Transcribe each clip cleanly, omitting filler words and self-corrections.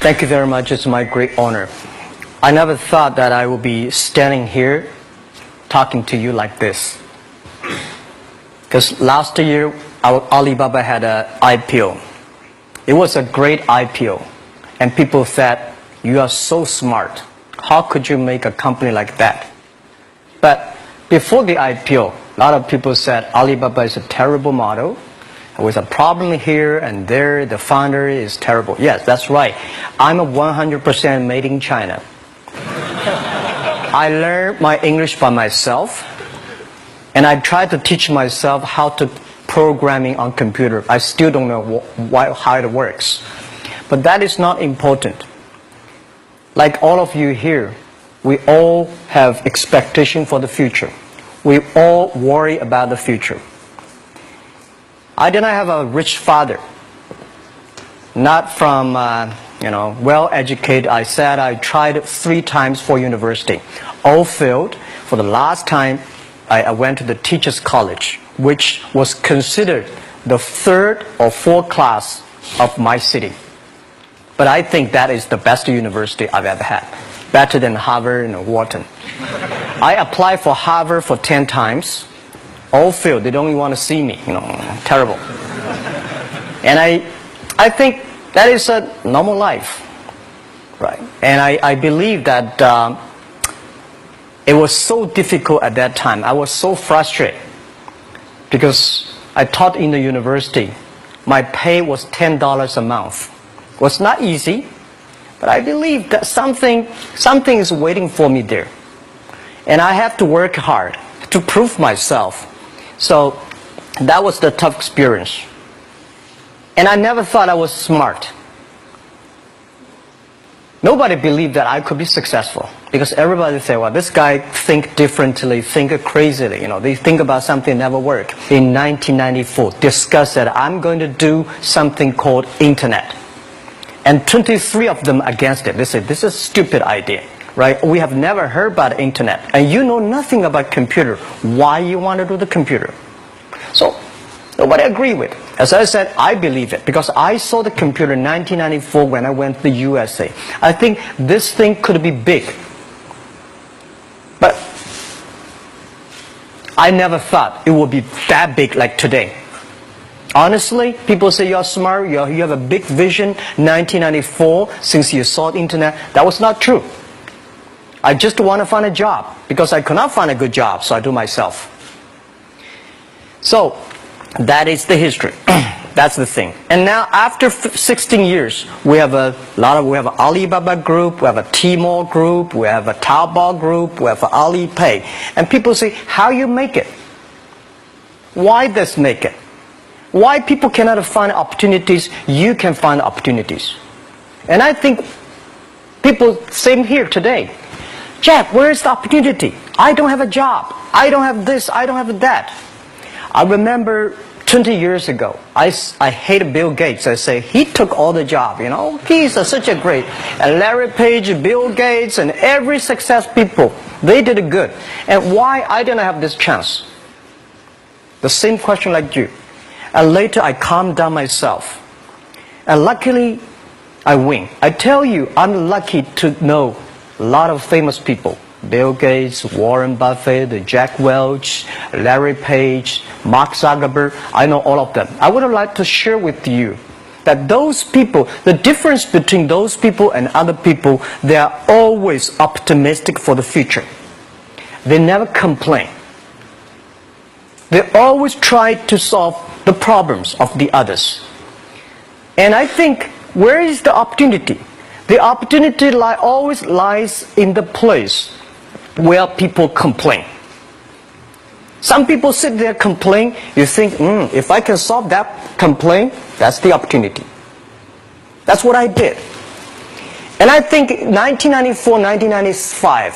Thank you very much. It's my great honor. I never thought that I would be standing here talking to you like this. Because last year, Alibaba had an IPO. It was a great IPO. And people said, you are so smart. How could you make a company like that? But before the IPO, a lot of people said Alibaba is a terrible model. With a problem here and there, the founder is terrible. Yes, that's right. I'm a 100% made in China. I learned my English by myself, and I tried to teach myself how to programming on computer. I still don't know how it works. But that is not important. Like all of you here, we all have expectation for the future. We all worry about the future. I did not have a rich father, not from, well-educated. I said I tried 3 times for university. All failed. For the last time, I went to the teacher's college, which was considered the 3rd or 4th class of my city. But I think that is the best university I've ever had, better than Harvard and Wharton. I applied for Harvard for 10 times. All failed. They don't even want to see me. Terrible. And I think that is a normal life, right? And I believe that it was so difficult at that time. I was so frustrated because I taught in the university. My pay was $10 a month. It was not easy, but I believe that something is waiting for me there, and I have to work hard to prove myself. So that was the tough experience. And I never thought I was smart. Nobody believed that I could be successful, because everybody said, well, this guy think differently, think crazily. They think about something never work. In 1994, discussed that I'm going to do something called internet. And 23 of them against it. They said, this is a stupid idea. Right? We have never heard about internet, and you know nothing about computer. Why you want to do the computer? So nobody agreed with it. As I said, I believe it because I saw the computer in 1994 when I went to the USA. I think this thing could be big, but I never thought it would be that big like today. Honestly, people say you're smart, you have a big vision. 1994, since you saw the internet, that was not true. I just want to find a job because I could not find a good job, so I do myself. So that is the history. That's the thing. And now after 16 years, we have we have an Alibaba group, we have a Tmall group, we have a Taobao group, we have an Alipay. And people say, how you make it? Why this make it? Why people cannot find opportunities? You can find opportunities. And I think people, same here today. Jack, where is the opportunity? I don't have a job. I don't have this. I don't have that. I remember 20 years ago, I hated Bill Gates. I say, he took all the job, He's such a great. And Larry Page, Bill Gates, and every success people, they did it good. And why I didn't have this chance? The same question like you. And later I calmed down myself. And luckily, I win. I tell you, I'm lucky to know a lot of famous people. Bill Gates, Warren Buffett, Jack Welch, Larry Page, Mark Zuckerberg. I know all of them. I would like to share with you that those people, the difference between those people and other people, they are always optimistic for the future. They never complain. They always try to solve the problems of the others. And I think, where is the opportunity? The opportunity always lies in the place where people complain. Some people sit there complain. You think, if I can solve that complaint, that's the opportunity. That's what I did. And I think 1994, 1995,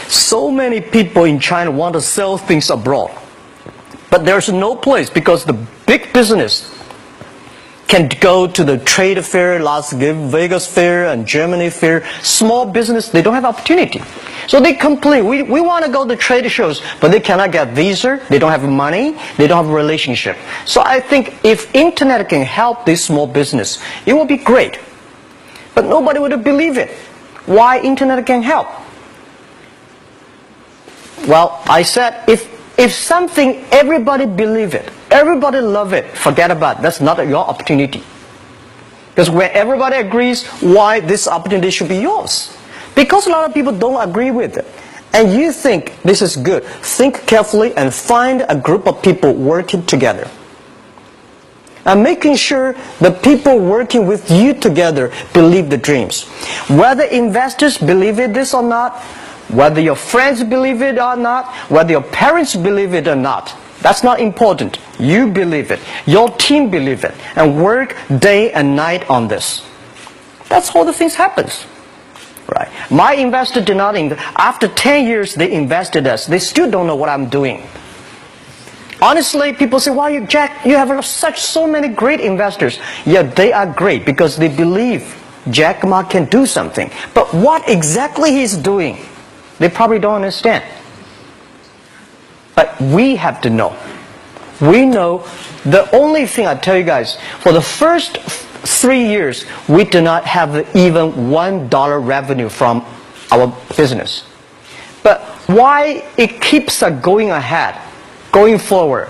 so many people in China want to sell things abroad. But there's no place because the big business can go to the trade fair, Las Vegas fair and Germany fair. Small business, they don't have opportunity. So they complain, we want to go to trade shows, but they cannot get visa, they don't have money, they don't have a relationship. So I think if internet can help this small business, it will be great. But nobody would believe it. Why internet can help? Well, I said, if something, everybody believe it, everybody love it, forget about it. That's not your opportunity. Because when everybody agrees, why this opportunity should be yours? Because a lot of people don't agree with it. And you think this is good. Think carefully and find a group of people working together. And making sure the people working with you together believe the dreams. Whether investors believe it this or not, whether your friends believe it or not, whether your parents believe it or not, that's not important. You believe it. Your team believe it. And work day and night on this. That's how the things happens. Right. My investor did not after 10 years they invested us. They still don't know what I'm doing. Honestly, people say, "Why, Jack, you have so many great investors." Yeah, they are great because they believe Jack Ma can do something. But what exactly he's doing, they probably don't understand. But we have to know. We know the only thing I tell you guys, for the first 3 years, we do not have even $1 revenue from our business. But why it keeps us going ahead, going forward?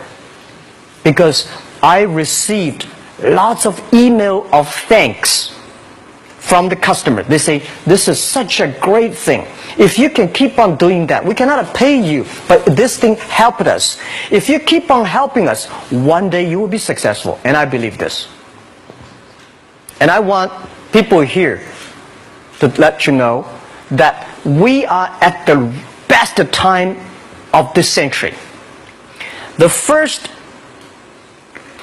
Because I received lots of email of thanks from the customer. They say, "This is such a great thing. If you can keep on doing that, we cannot pay you, but this thing helped us. If you keep on helping us, one day you will be successful." And I believe this. And I want people here to let you know that we are at the best time of this century. The first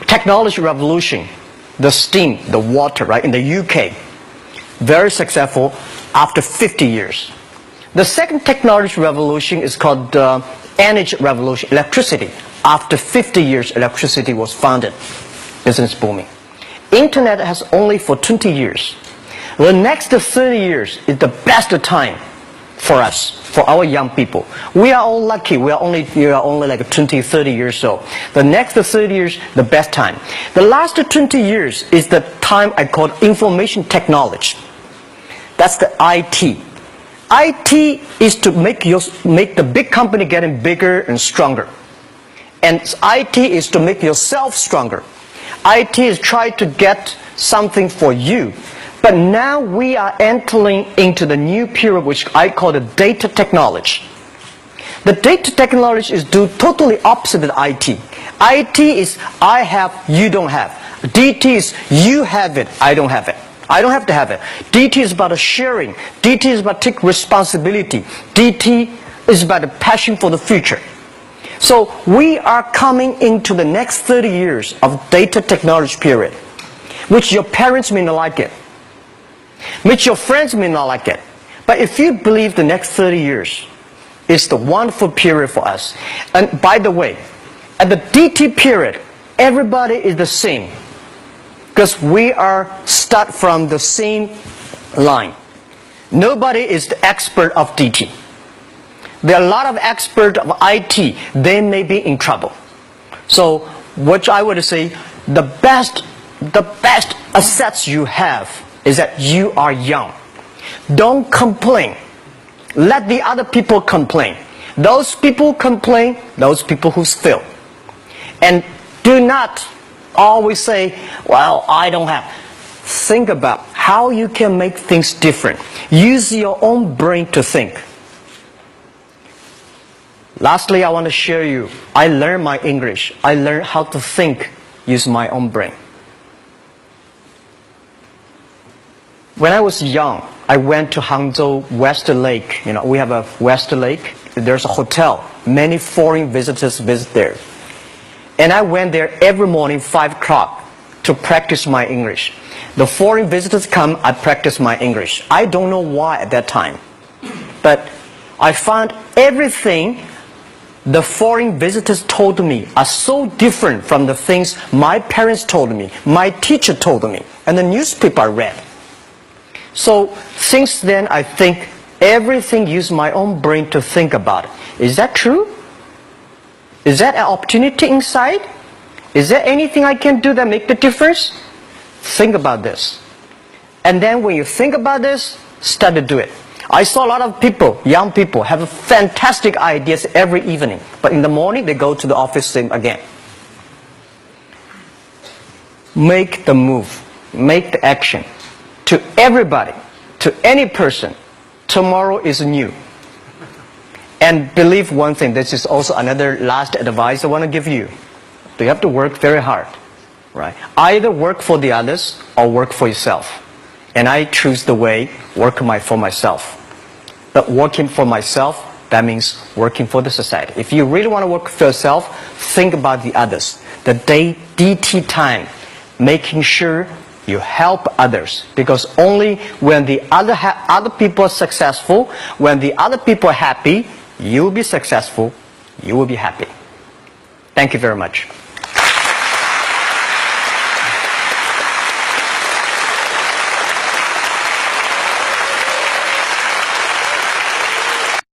technology revolution, the steam, the water, right, in the UK, very successful after 50 years. The second technology revolution is called the energy revolution, electricity. After 50 years, electricity was founded, business booming. Internet has only for 20 years. The next 30 years is the best time for us, for our young people. We are all lucky. We are only like 20, 30 years old. The next 30 years, the best time. The last 20 years is the time I call information technology. That's the IT. IT is to make the big company getting bigger and stronger. And IT is to make yourself stronger. IT is trying to get something for you. But now we are entering into the new period which I call the data technology. The data technology is totally opposite of IT. IT is I have, you don't have. DT is you have it, I don't have it. I don't have to have it. DT is about sharing. DT is about taking responsibility. DT is about the passion for the future. So we are coming into the next 30 years of data technology period, which your parents may not like it, which your friends may not like it. But if you believe the next 30 years is the wonderful period for us. And by the way, at the DT period, everybody is the same. Because we are start from the same line. Nobody is the expert of DT. There are a lot of experts of IT. They may be in trouble. So what I would say, the best assets you have is that you are young. Don't complain. Let the other people complain. Those people complain, those people who fail. And do not always say, "Well, I don't have." Think about how you can make things different. Use your own brain to think. Lastly, I want to share you, I learned my English. I learned how to think, use my own brain. When I was young, I went to Hangzhou West Lake. We have a West Lake. There's a hotel. Many foreign visitors visit there. And I went there every morning, 5 o'clock, to practice my English. The foreign visitors come, I practice my English. I don't know why at that time. But I found everything the foreign visitors told me are so different from the things my parents told me, my teacher told me, and the newspaper I read. So since then, I think everything use my own brain to think about it. Is that true? Is that an opportunity inside? Is there anything I can do that make the difference? Think about this. And then when you think about this, start to do it. I saw a lot of people, young people, have fantastic ideas every evening. But in the morning, they go to the office same again. Make the move. Make the action. To everybody, to any person, tomorrow is new. And believe one thing, this is also another last advice I want to give you. You have to work very hard, right? Either work for the others or work for yourself. And I choose the way, work for myself. But working for myself, that means working for the society. If you really want to work for yourself, think about the others. The DT time, making sure you help others. Because only when the other people are successful, when the other people are happy, you will be successful, you will be happy. Thank you very much.